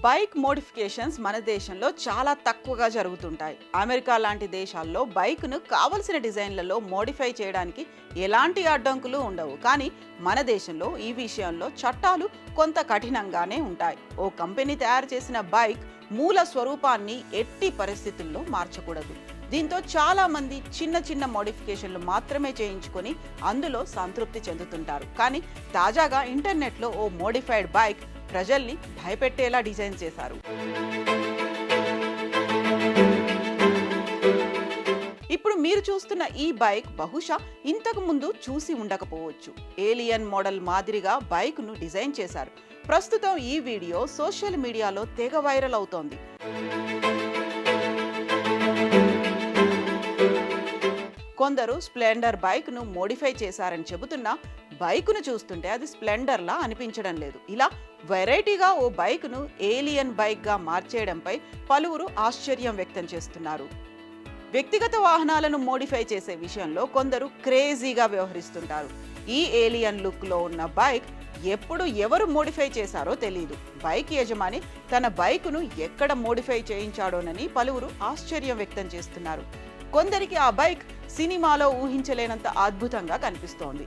Bike modifications మన దేశంలో చాలా తక్కువగా జరుగుతుంటాయి. అమెరికా లాంటి దేశాల్లో బైక్ను కావలసిన డిజైన్లలో మోడిఫై చేయడానికి ఎలాంటి అడ్డంకులు ఉండవు. కానీ మన దేశంలో ఈ విషయంలో చట్టాలు కొంత కఠినంగానే ఉంటాయి. ఓ కంపెనీ తయారు చేసిన బైక్ మూల స్వరూపాన్ని ఎట్టి పరిస్థితుల్లో మార్చకూడదు. దీంతో చాలా మంది చిన్న చిన్న మోడిఫికేషన్లు మాత్రమే చేయించుకొని అందులో సంతృప్తి చెందుతుంటారు. కానీ తాజాగా ఇంటర్నెట్లో ఓ మోడిఫైడ్ బైక్ ప్రజల్ని భయపెట్టేలా డిజైన్ చేశారు. ఇప్పుడు మీరు చూస్తున్న ఈ బైక్ బహుశా ఇంతకు ముందు చూసి ఉండకపోవచ్చు. ఏలియన్ మోడల్ మాదిరిగా బైక్ ను డిజైన్ చేశారు. ప్రస్తుతం ఈ వీడియో సోషల్ మీడియాలో తెగ వైరల్ అవుతోంది. కొందరు స్ప్లెండర్ బైక్ ను మోడిఫై చేశారని చెబుతున్నా బైక్ ను చూస్తుంటే అది స్ప్లెండర్ లా అనిపించడం లేదు. ఇలా వెరైటీగా ఓ బైక్ ను ఏలియన్ బైక్ గా మార్చేయడంపై పలువురు ఆశ్చర్యం వ్యక్తం చేస్తున్నారు. వ్యక్తిగత వాహనాలను మోడిఫై చేసే విషయంలో కొందరు క్రేజీగా వ్యవహరిస్తుంటారు. ఈ ఏలియన్ లుక్ లో ఉన్న బైక్ ఎప్పుడు ఎవరు మోడిఫై చేశారో తెలియదు. బైక్ యజమాని తన బైక్ ను ఎక్కడ మోడిఫై చేయించాడోనని పలువురు ఆశ్చర్యం వ్యక్తం చేస్తున్నారు. కొందరికి ఆ బైక్ సినిమాలో ఊహించలేనంత అద్భుతంగా కనిపిస్తోంది.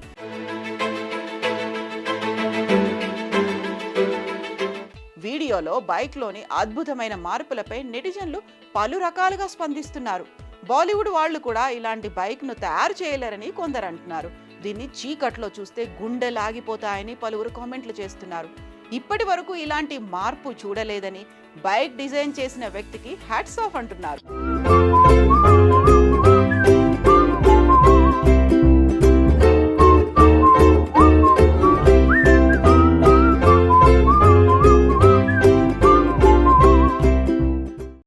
వీడియోలో బైక్లోని అద్భుతమైన మార్పులపై నెటిజన్లు పలు రకాలుగా స్పందిస్తున్నారు. బాలీవుడ్ వాళ్ళు కూడా ఇలాంటి బైక్ను తయారు చేయలేరని కొందరు అంటున్నారు. దీన్ని చీకట్లో చూస్తే గుండెలాగిపోతాయని పలువురు కామెంట్లు చేస్తున్నారు. ఇప్పటి వరకు ఇలాంటి మార్పు చూడలేదని బైక్ డిజైన్ చేసిన వ్యక్తికి హ్యాట్స్ ఆఫ్ అంటున్నారు.